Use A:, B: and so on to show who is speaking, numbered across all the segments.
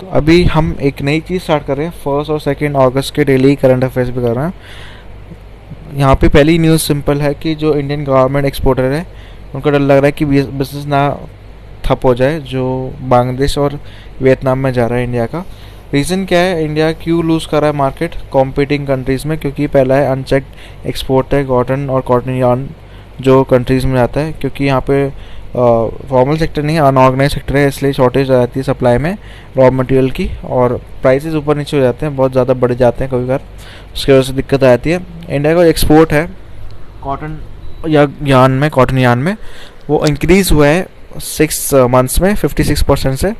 A: तो अभी हम एक नई चीज़ स्टार्ट कर रहे हैं, 1 और 2 अगस्त के डेली करंट अफेयर्स भी कर रहे हैं। यहाँ पे पहली न्यूज़ सिंपल है कि जो इंडियन गवर्नमेंट एक्सपोर्टर है उनको डर लग रहा है कि बिजनेस ना ठप हो जाए जो बांग्लादेश और वियतनाम में जा रहा है इंडिया का। रीज़न क्या है, इंडिया क्यों लूज़ कर रहा है मार्केट कॉम्पिटिंग कंट्रीज़ में? क्योंकि पहला है अनचेक्ड एक्सपोर्ट है कॉटन और कॉटन यार्न जो कंट्रीज़ में आता है, क्योंकि यहाँ पे फॉर्मल सेक्टर नहीं है, अनऑर्गेनाइज सेक्टर है, इसलिए शॉर्टेज आ जाती है सप्लाई में रॉ मटेरियल की और प्राइसेस ऊपर नीचे हो जाते हैं, बहुत ज़्यादा बढ़ जाते हैं कभी बार, उसकी वजह से दिक्कत आ जाती है। इंडिया का एक्सपोर्ट है कॉटन या कॉटन यार्न में वो इंक्रीज़ हुआ है 6 मंथ्स में 56% से,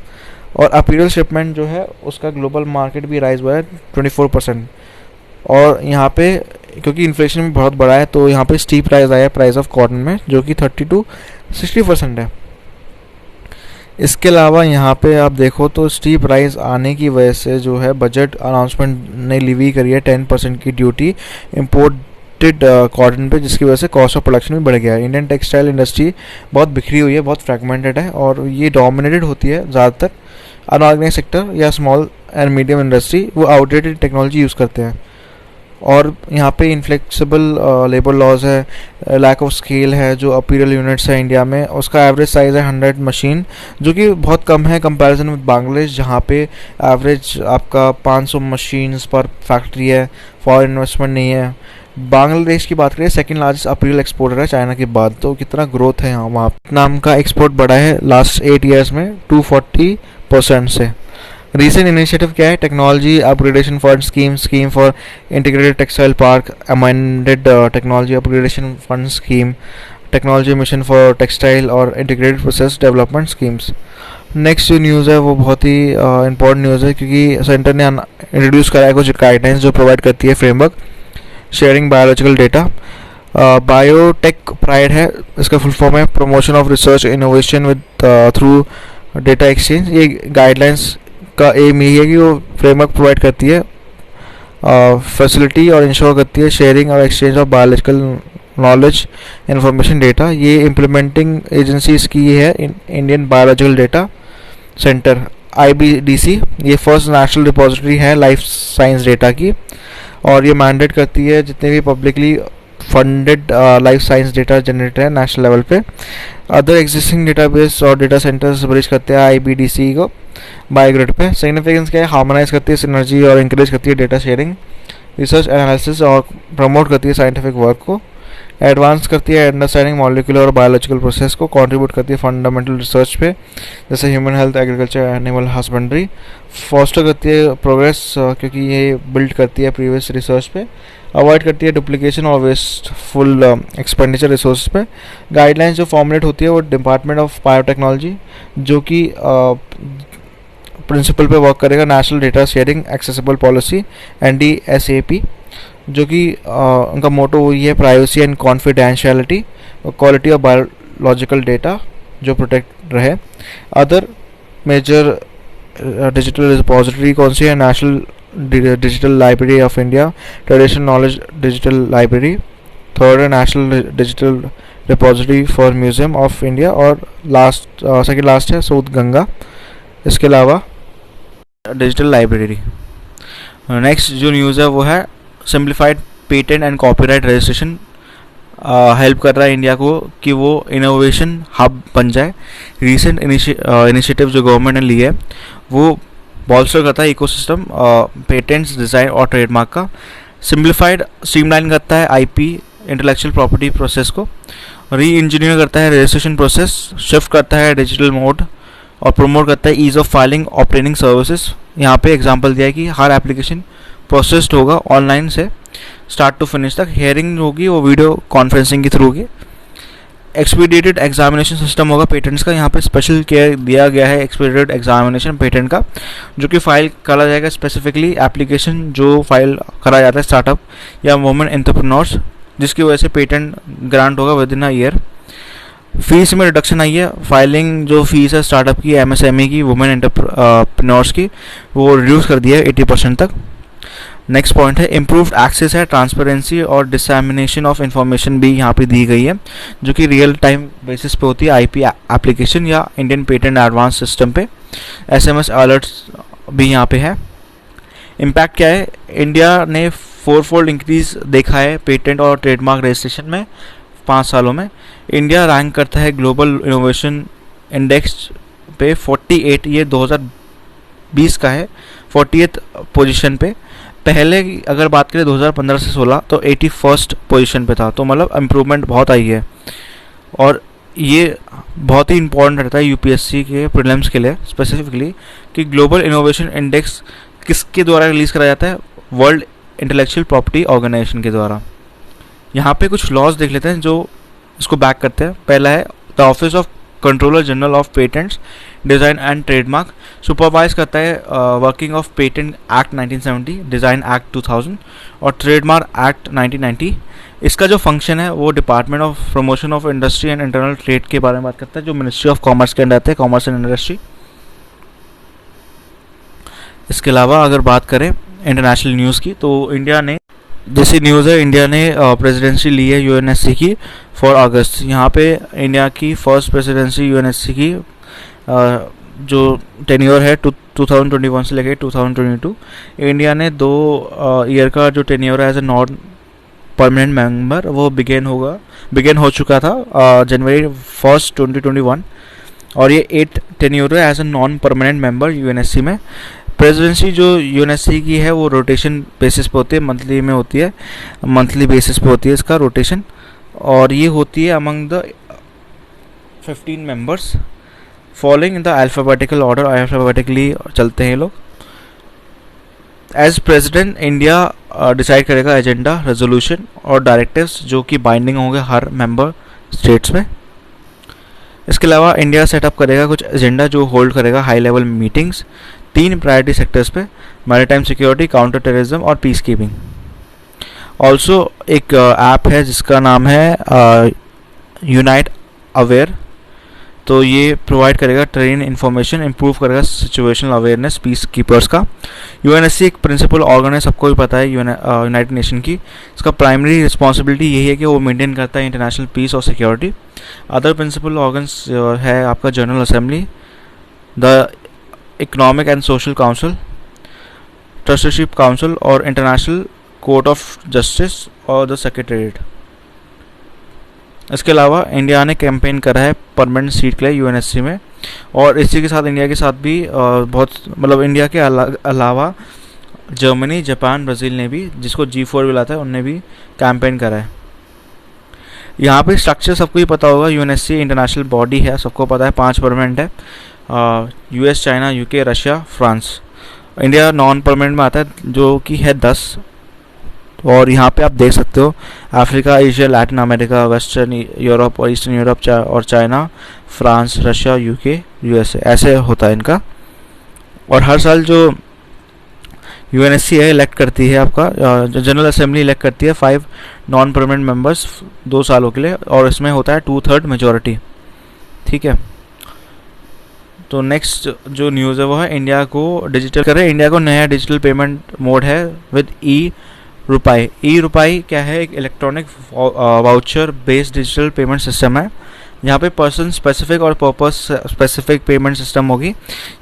A: और अपीरियल शिपमेंट जो है उसका ग्लोबल मार्केट भी राइज हुआ है 24%। और यहाँ पे क्योंकि इन्फ्लेशन भी बहुत बड़ा है तो यहाँ पे स्टीप राइज आया है प्राइस ऑफ कॉटन में, जो कि 30 to 60% है। इसके अलावा यहाँ पे आप देखो तो स्टीप राइज आने की वजह से जो है बजट अनाउंसमेंट ने लीवी करी है 10% की ड्यूटी इम्पोर्टेड कॉटन पे, जिसकी वजह से कॉस्ट ऑफ प्रोडक्शन भी बढ़ गया है। इंडियन टेक्सटाइल इंडस्ट्री बहुत बिखरी हुई है, बहुत फ्रैगमेंटेड है और ये डोमिनेटेड होती है ज़्यादातर अनऑर्गेनाइज सेक्टर या स्मॉल एंड मीडियम इंडस्ट्री, वो आउटडेटेड टेक्नोलॉजी यूज़ करते हैं। और यहाँ पे इनफ्लेक्सिबल लेबर लॉज है, लैक ऑफ स्केल है, जो अपीरियल यूनिट्स है इंडिया में उसका एवरेज साइज़ है 100 मशीन, जो कि बहुत कम है कंपैरिजन विद बांग्लादेश जहाँ पे एवरेज आपका 500 मशीन्स पर फैक्ट्री है, फॉरेन इन्वेस्टमेंट नहीं है। बांग्लादेश की बात करें सेकंड लार्जेस्ट अपीरियल एक्सपोर्टर है चाइना के बाद, तो कितना ग्रोथ है यहाँ वहाँ। नाम का एक्सपोर्ट बढ़ा है लास्ट 8 ईयर्स में 240% से। रीसेंट इनिशिएटिव क्या है, technology upgradation fund scheme for integrated textile park, amended technology upgradation fund scheme, technology mission for textile और integrated process development schemes. Next जो न्यूज़ है वो बहुत ही इंपॉर्टेंट न्यूज़ है, क्योंकि सेंटर ने इंट्रोड्यूस करा है कुछ गाइडलाइंस जो प्रोवाइड करती है framework sharing biological data. Biotech pride है, इसका फुल फॉर्म है promotion of research innovation with through data exchange. ये गाइडलाइंस का एम यही है कि वो फ्रेमवर्क प्रोवाइड करती है फैसिलिटी और इंश्योर करती है शेयरिंग और exchange of biological knowledge information data. ये इम्प्लीमेंटिंग एजेंसी इसकी ये है Indian biological data centre IBDC। ये फर्स्ट नेशनल रिपोजिटरी है लाइफ साइंस डेटा की, और ये मैंडेट करती है जितने भी publicly funded life science data generator है नेशनल लेवल पे। अदर एग्जिस्टिंग डेटाबेस और डेटा सेंटर्स ब्रिज करते हैं IBDC को बायोग्रिड पे। सिग्निफिकेंस क्या है, हार्मोनाइज करती है सिनर्जी और इंकरेज करती है डेटा शेयरिंग, रिसर्च एनालिसिस और प्रमोट करती है साइंटिफिक वर्क को, एडवांस करती है अंडरस्टैंडिंग मॉलिक्यूलर और बायोलॉजिकल प्रोसेस को, कंट्रीब्यूट करती है फंडामेंटल रिसर्च पे जैसे human health, agriculture, animal husbandry, foster करती है प्रोग्रेस क्योंकि ये बिल्ड करती है प्रीवियस रिसर्च पे, अवॉइड करती है डुप्लीकेशन और वेस्टफुल एक्सपेंडिचर रिसोर्स पे। गाइडलाइंस जो फॉर्मुलेट होती है वो डिपार्टमेंट ऑफ बायोटेक्नोलॉजी जो कि प्रिंसिपल पे वर्क करेगा, national data sharing accessible policy NDSAP, जो कि उनका मोटो वही है privacy and confidentiality, quality of biological data जो प्रोटेक्ट रहे। अदर मेजर डिजिटल रिपोजिटरी कौन सी है, national digital library of India, traditional knowledge digital library, third है national digital repository for museum of India, और सेकेंड लास्ट है Shodhganga. इसके अलावा डिजिटल लाइब्रेरी। नेक्स्ट जो न्यूज़ है वो है simplified patent and copyright registration help कर रहा है इंडिया को कि वो इनोवेशन हब बन जाए। रीसेंट इनिशिएटिव जो गवर्नमेंट ने लिया है वो बॉल्स्टर करता है इकोसिस्टम पेटेंट्स, डिज़ाइन और ट्रेडमार्क का, सिंप्लीफाइड स्ट्रीमलाइन करता है IP इंटेलेक्चुअल प्रॉपर्टी प्रोसेस को, री इंजीनियर करता है रजिस्ट्रेशन प्रोसेस, शिफ्ट करता है डिजिटल मोड और प्रमोट करता है ease of filing obtaining services. यहाँ पे एग्जांपल दिया है कि हर एप्लीकेशन प्रोसेस्ड होगा ऑनलाइन से स्टार्ट टू फिनिश तक, हेयरिंग होगी वो वीडियो कॉन्फ्रेंसिंग के थ्रू होगी, एक्सपीडिएटेड एग्जामिनेशन सिस्टम होगा पेटेंट्स का। यहाँ पे स्पेशल केयर दिया गया है एक्सपीडिएटेड एग्जामिनेशन पेटेंट का, जो कि फाइल करा जाएगा स्पेसिफिकली एप्लीकेशन जो फाइल करा जाता है स्टार्टअप या वुमेन एंटरप्रेन्योर्स, जिसकी वजह से पेटेंट ग्रांट होगा with in a year. Fees में रिडक्शन आई है, फाइलिंग जो फीस है स्टार्टअप की, MSME की, वुमेन एंटरप्रेन्योर्स की, वो रिड्यूस कर दिया है 80% तक। नेक्स्ट पॉइंट है इम्प्रूव्ड एक्सेस है, ट्रांसपेरेंसी और डिसैमिनेशन ऑफ इंफॉर्मेशन भी यहाँ पे दी गई है, जो कि रियल टाइम बेसिस पे होती है IP एप्लीकेशन या इंडियन पेटेंट एडवांस सिस्टम पे। SMS अलर्ट्स भी यहाँ पे है। इम्पैक्ट क्या है, इंडिया ने 4-fold इंक्रीज देखा है पेटेंट और ट्रेडमार्क रजिस्ट्रेशन में 5 सालों में। इंडिया रैंक करता है ग्लोबल इनोवेशन इंडेक्स पे 48, ये 2020 का है, 48th पोजीशन पे। पहले अगर बात करें 2015 से 16 तो 81st पोजीशन पे था, तो मतलब इम्प्रूवमेंट बहुत आई है। और ये बहुत ही इंपॉर्टेंट रहता है यूपीएससी के प्रीलिम्स के लिए स्पेसिफिकली कि ग्लोबल इनोवेशन इंडेक्स किसके द्वारा रिलीज़ कराया जाता है, वर्ल्ड इंटेलेक्चुअल प्रॉपर्टी ऑर्गेनाइजेशन के द्वारा। यहाँ पे कुछ लॉज देख लेते हैं जो इसको बैक करते हैं। पहला है the office of controller general of patents design and trademark supervise करता है working of patent act 1970, design act 2000 और ट्रेडमार्क एक्ट 1990। इसका जो फंक्शन है वो department of promotion of industry and internal trade के बारे में बात करता है, जो मिनिस्ट्री ऑफ कॉमर्स के अंडर आते हैं, कॉमर्स एंड इंडस्ट्री। इसके अलावा अगर बात करें इंटरनेशनल न्यूज़ की, तो इंडिया ने, जैसी न्यूज़ है, इंडिया ने प्रेसिडेंसी ली है यूएनएससी की फॉर अगस्त। यहाँ पे इंडिया की फर्स्ट प्रेसिडेंसी यूएनएससी की जो टेन्योर है 2021 से लेकर 2022, इंडिया ने 2 ईयर का जो टेन्योर है as a non permanent member वो बिगेन हो चुका था जनवरी 1 2021, और ये 8 टेन्योर है as a non permanent member UNSC में। प्रेसिडेंसी जो यूएनएससी की है वो रोटेशन बेसिस पे होती है, मंथली बेसिस पे होती है इसका रोटेशन, और ये होती है among the 15 members following in the alphabetical order, alphabetically चलते हैं लोग। एज प्रेसिडेंट इंडिया डिसाइड करेगा एजेंडा, रेजोल्यूशन और डायरेक्टिव्स जो कि बाइंडिंग होंगे हर मेंबर स्टेट्स में। इसके अलावा इंडिया सेटअप करेगा कुछ एजेंडा जो होल्ड करेगा high level meetings 3 priority sectors पे, मैरीटाइम सिक्योरिटी, काउंटर टेररिज्म और पीस कीपिंग। ऑल्सो एक ऐप है जिसका नाम है यूनाइट अवेयर, तो ये प्रोवाइड करेगा ट्रेन इन्फॉर्मेशन, इंप्रूव करेगा सिचुएशनल अवेयरनेस पीस कीपर्स का। यूएनएससी एक प्रिंसिपल ऑर्गन है, सबको भी पता है, यूनाइटेड नेशन की। इसका प्राइमरी रिस्पॉन्सिबिलिटी यही है कि वो मेंटेन करता है इंटरनेशनल पीस और सिक्योरिटी। अदर प्रिंसिपल ऑर्गन्स है आपका general assembly, the economic and social council, trusteeship council और इंटरनेशनल कोर्ट ऑफ जस्टिस और द सेक्रेटेरिएट। इसके अलावा इंडिया ने कैंपेन करा है परमानेंट सीट के लिए यूएनएससी में, और इसी के साथ इंडिया के साथ भी बहुत, मतलब इंडिया के अलावा जर्मनी, जापान, ब्राज़ील ने भी, जिसको G4 बुलाता है, उनने भी कैंपेन करा है। यहाँ पे स्ट्रक्चर सबको ही पता होगा, यूएनएससी इंटरनेशनल बॉडी है, सबको पता है, 5 परमानेंट है, US, China, UK, Russia, France. India non permanent में आता है जो कि है 10, और यहाँ पे आप देख सकते हो Africa, Asia, Latin America, western Europe और ईस्टर्न यूरोप और China, France, Russia, UK, USA, ऐसे होता है इनका। और हर साल जो यूएनएससी है इलेक्ट करती है आपका, जनरल असेंबली इलेक्ट करती है 5 नॉन परमानेंट मेंबर्स 2 सालों के लिए, और इसमें होता है 2/3 मेजॉरिटी। ठीक है, तो नेक्स्ट जो न्यूज़ है वो है इंडिया को डिजिटल करे। इंडिया को नया डिजिटल पेमेंट मोड है विद ई-रुपाई। ई-रुपाई क्या है, एक electronic voucher based digital payment system है। यहाँ पे पर्सन स्पेसिफिक और पर्पस स्पेसिफिक पेमेंट सिस्टम होगी।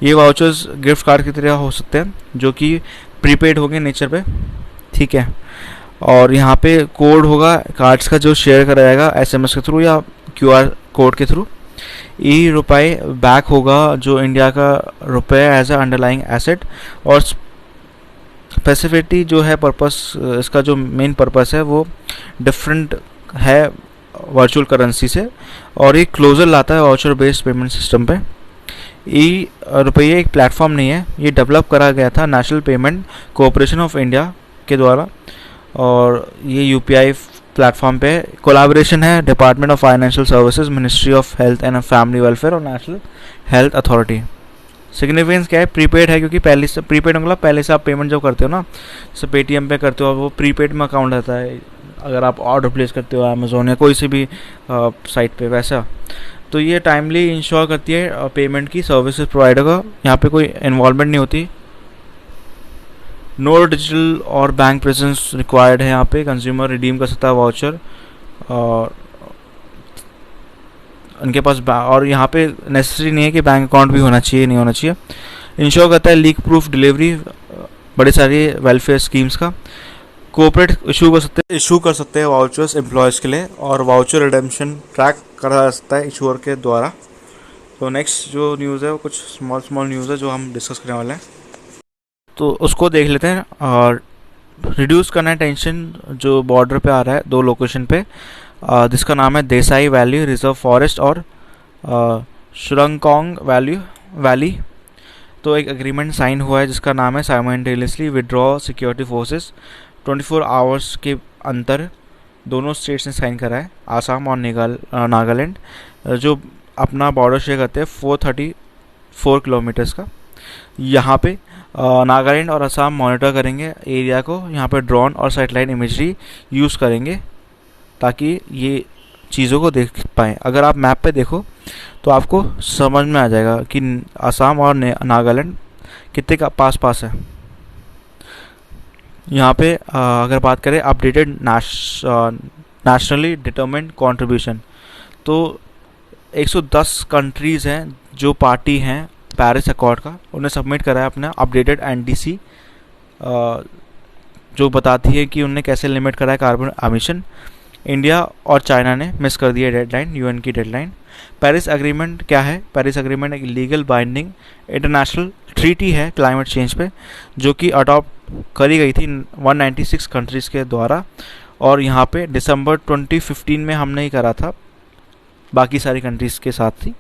A: ये वाउचर्स गिफ्ट कार्ड की तरह हो सकते हैं जो कि प्रीपेड होंगे नेचर पे, ठीक है। और यहाँ पे कोड होगा कार्ड्स का जो शेयर करा जाएगा एसएमएस के थ्रू या क्यूआर कोड के थ्रू। ई-रुपाई बैक होगा जो इंडिया का रुपये एज अ अंडरलाइंग एसेट, और स्पेसिफिसिटी जो है पर्पस, इसका जो मेन पर्पस है वो डिफरेंट है वर्चुअल करेंसी से, और ये क्लोजर लाता है वाउचर बेस्ड पेमेंट सिस्टम पे। ई-रुपये एक प्लेटफॉर्म नहीं है, ये डेवलप करा गया था national payment corporation of India के द्वारा, और ये यूपीआई प्लेटफॉर्म पे कोलैबोरेशन है department of financial services, ministry of health and family welfare और नेशनल हेल्थ अथॉरिटी। सिग्निफिकेंस क्या है, प्रीपेड है क्योंकि पहले से प्रीपेड मतलब पहले से आप पेमेंट जो करते हो ना, जैसे पेटीएम पे करते हो, वो प्रीपेड में अकाउंट रहता है अगर आप ऑर्डर प्लेस करते हो अमेज़ोन या कोई सी भी साइट पे वैसा। तो ये टाइमली इंश्योर करती है पेमेंट की सर्विसेज प्रोवाइडर का, यहाँ पे कोई इन्वॉल्वमेंट नहीं होती। नो डिजिटल और बैंक प्रेजेंस रिक्वायर्ड है यहाँ पे, कंज्यूमर रिडीम कर सकता है वाउचर, और उनके पास और यहाँ पे नेसेसरी नहीं है कि बैंक अकाउंट भी होना चाहिए, नहीं होना चाहिए। इंश्योर करता है लीक प्रूफ डिलीवरी बड़े सारे वेलफेयर स्कीम्स का। कोऑपरेट इशू कर सकते हैं वाउचर्स एम्प्लॉयज़ के लिए, और वाउचर रिडेम्पशन ट्रैक करा जा सकता है इशूअर के द्वारा। तो नेक्स्ट जो न्यूज़ है वो कुछ स्मॉल न्यूज़ है जो हम डिस्कस करने वाले हैं, तो उसको देख लेते हैं। और रिड्यूस करना है टेंशन जो बॉर्डर पे आ रहा है दो लोकेशन पे, जिसका नाम है देसाई वैली रिजर्व फॉरेस्ट और शुरंगकोंग वैली। तो एक एग्रीमेंट साइन हुआ है जिसका नाम है simultaneously withdraw security forces. 24 hours के अंतर दोनों स्टेट्स ने साइन करा है, आसाम और नागालैंड, जो अपना बॉर्डर शेयर करते हैं 434 किलोमीटर्स का। यहाँ पे नागालैंड और असम मॉनिटर करेंगे एरिया को, यहाँ पे ड्रोन और सैटेलाइट इमेजरी यूज़ करेंगे ताकि ये चीज़ों को देख पाएँ। अगर आप मैप पे देखो तो आपको समझ में आ जाएगा कि असम और नागालैंड कितने का पास है। यहाँ पे अगर बात करें अपडेटेड नेशनली डिटरमिन्ड कंट्रीब्यूशन, तो 110 कंट्रीज़ हैं जो पार्टी हैं पेरिस अकॉर्ड का, उन्हें सबमिट करा है अपना अपडेटेड एनडीसी, जो बताती है कि उन्हें कैसे लिमिट करा है कार्बन एमिशन। इंडिया और चाइना ने मिस कर दिया डेडलाइन, यूएन की डेडलाइन। पेरिस एग्रीमेंट क्या है? पेरिस एग्रीमेंट एक लीगल बाइंडिंग इंटरनेशनल ट्रीटी है क्लाइमेट चेंज पे, जो कि अडॉप्ट करी गई थी 196 कंट्रीज़ के द्वारा, और यहाँ पे दिसंबर 2015 में हमने ही करा था, बाकी सारी कंट्रीज़ के साथ थी।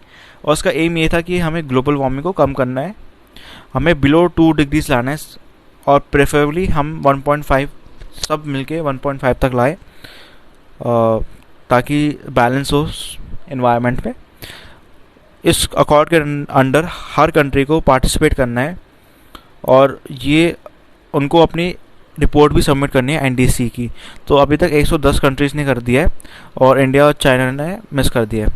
A: और उसका एम ये था कि हमें ग्लोबल वार्मिंग को कम करना है, हमें बिलो 2 डिग्रीज लाना है, और प्रेफरेबली हम 1.5 सब मिलके 1.5 तक लाए, ताकि बैलेंस हो एनवायरनमेंट में। इस अकॉर्ड के अंडर हर कंट्री को पार्टिसिपेट करना है, और ये उनको अपनी रिपोर्ट भी सबमिट करनी है एनडीसी की। तो अभी तक 110 कंट्रीज़ ने कर दिया है और इंडिया और चाइना ने मिस कर दिया है।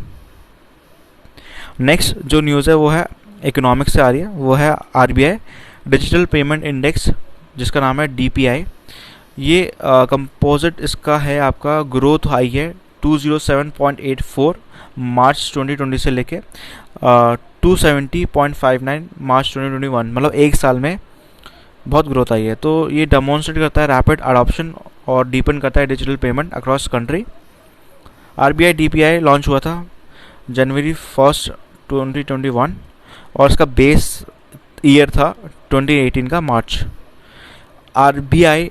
A: नेक्स्ट जो न्यूज़ है वो है इकोनॉमिक्स से आ रही है, वो है आरबीआई डिजिटल पेमेंट इंडेक्स, जिसका नाम है डीपीआई। ये कंपोजिट इसका है, आपका ग्रोथ हाई है 207.84 मार्च 2020 से लेके 270.59 मार्च 2021, मतलब एक साल में बहुत ग्रोथ आई है। तो ये डेमोन्स्ट्रेट करता है रैपिड अडॉप्शन और डीपन करता है digital payment across country. RBI DPI launch हुआ था जनवरी 1 2021, और इसका बेस ईयर था 2018 का मार्च। आरबीआई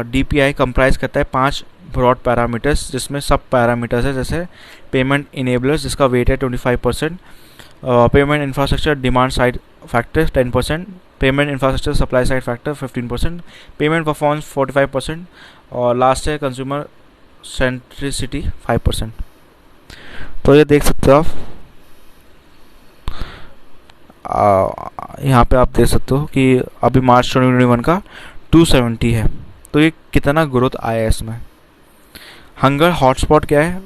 A: डीपीआई कंप्राइज करता है 5 ब्रॉड पैरामीटर्स, जिसमें सब पैरामीटर्स है, जैसे पेमेंट इनेबलर्स जिसका वेट है 25%, payment infrastructure demand side factor 10%, payment infrastructure supply side factor 15%, payment performance 45%, और लास्ट है कंज्यूमर सेंट्रिसिटी 5%। तो ये देख सकते हो आप, यहाँ पे आप देख सकते हो कि अभी मार्च 2021 का 270 है, तो ये कितना ग्रोथ आया है इसमें। हंगर हॉटस्पॉट क्या है?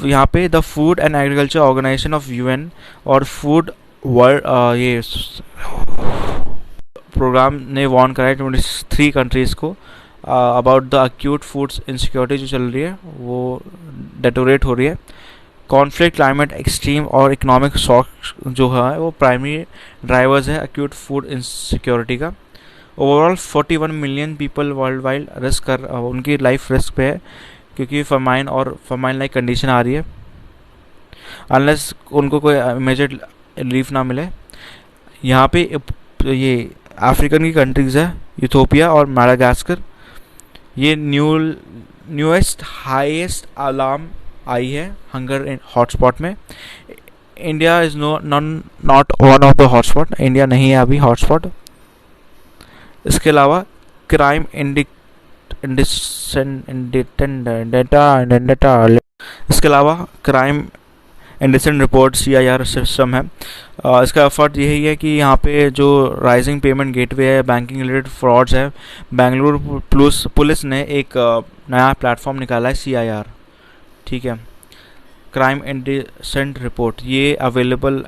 A: यहाँ पे the food and agriculture organisation of UN और फूड वर्ल्ड ये प्रोग्राम ने वार्न करा है 23 कंट्रीज़ को about the acute foods insecurity जो चल रही है, वो डेटोरेट हो रही है। कॉन्फ्लिक्ट, क्लाइमेट एक्सट्रीम और इकोनॉमिक शॉक जो है वो प्राइमरी ड्राइवर्स है एक्यूट फूड इनसिक्योरिटी का। Overall 41 million people world wide risk कर, उनकी लाइफ रिस्क पे है, क्योंकि फर्माइन और फर्माइन लाइक कंडीशन आ रही है, अनलेस उनको कोई इमीडिएट रिलीफ ना मिले। यहाँ पे ये अफ्रीकन की कंट्रीज़ है इथियोपिया और मैडागास्कर, ये न्यूएस्ट हाईएस्ट अलार्म आई है हंगर हॉटस्पॉट में। India is not one of the hotspot, India नहीं है अभी हॉटस्पॉट। इसके अलावा क्राइम इसके अलावा crime indecent report CIR system है। इसका एफर्ट यही है कि यहाँ पे जो राइजिंग पेमेंट गेटवे है, बैंकिंग रिलेटेड फ्रॉड्स है, बेंगलुरु पुलिस ने एक नया प्लेटफॉर्म निकाला है CIR, ठीक है, क्राइम इंडिसेंट रिपोर्ट। ये अवेलेबल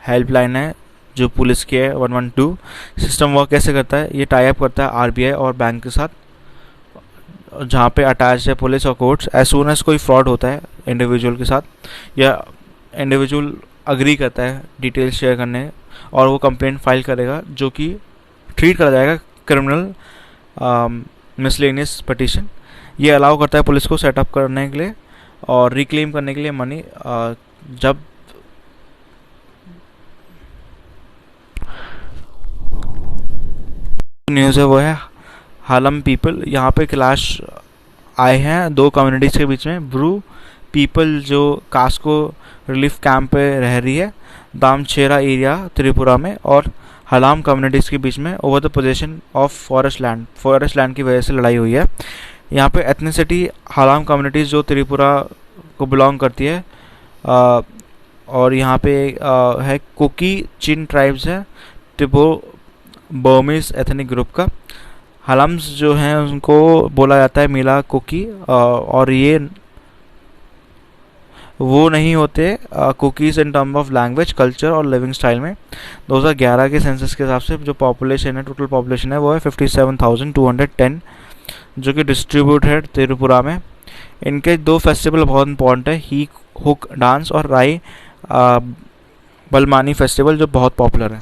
A: हेल्पलाइन है जो पुलिस की है 112। सिस्टम वर्क कैसे करता है? ये टाई अप करता है आरबीआई और बैंक के साथ, जहाँ पे अटैच है पुलिस और कोर्ट्स। एज सून एज कोई फ्रॉड होता है इंडिविजुअल के साथ, या इंडिविजुअल अग्री करता है डिटेल्स शेयर करने और वो कंप्लेंट फाइल करेगा, जो कि ट्रीट करा जाएगा क्रिमिनल मिसलेनियस पिटीशन। ये अलाउ करता है पुलिस को सेटअप करने के लिए और रिक्लेम करने के लिए मनी। जब न्यूज़ है वो है हालम पीपल, यहाँ पे क्लैश आए हैं दो कम्युनिटीज़ के बीच में। ब्रू पीपल जो कास्को रिलीफ कैंप पे रह रही है दामचेरा एरिया त्रिपुरा में, और हलाम कम्युनिटीज़ के बीच में over the position of forest land की वजह से लड़ाई हुई है। यहाँ पे एथनिसिटी हलाम कम्युनिटीज़ जो त्रिपुरा को बिलोंग करती है, और यहाँ पे है कुकी चिन ट्राइब्स है, टिबो बर्मीज एथनिक ग्रुप का। हलम्स जो हैं उनको बोला जाता है मिला कुकी, और ये वो नहीं होते cookies in term of language, culture और लिविंग स्टाइल में। 2011 के सेंसस के हिसाब से जो पॉपुलेशन है, टोटल पॉपुलेशन है वो है 57,210, जो कि डिस्ट्रीब्यूट है त्रिपुरा में। इनके दो फेस्टिवल बहुत इंपॉर्टेंट है, ही हुक डांस और राई बलमानी फेस्टिवल, जो बहुत पॉपुलर है।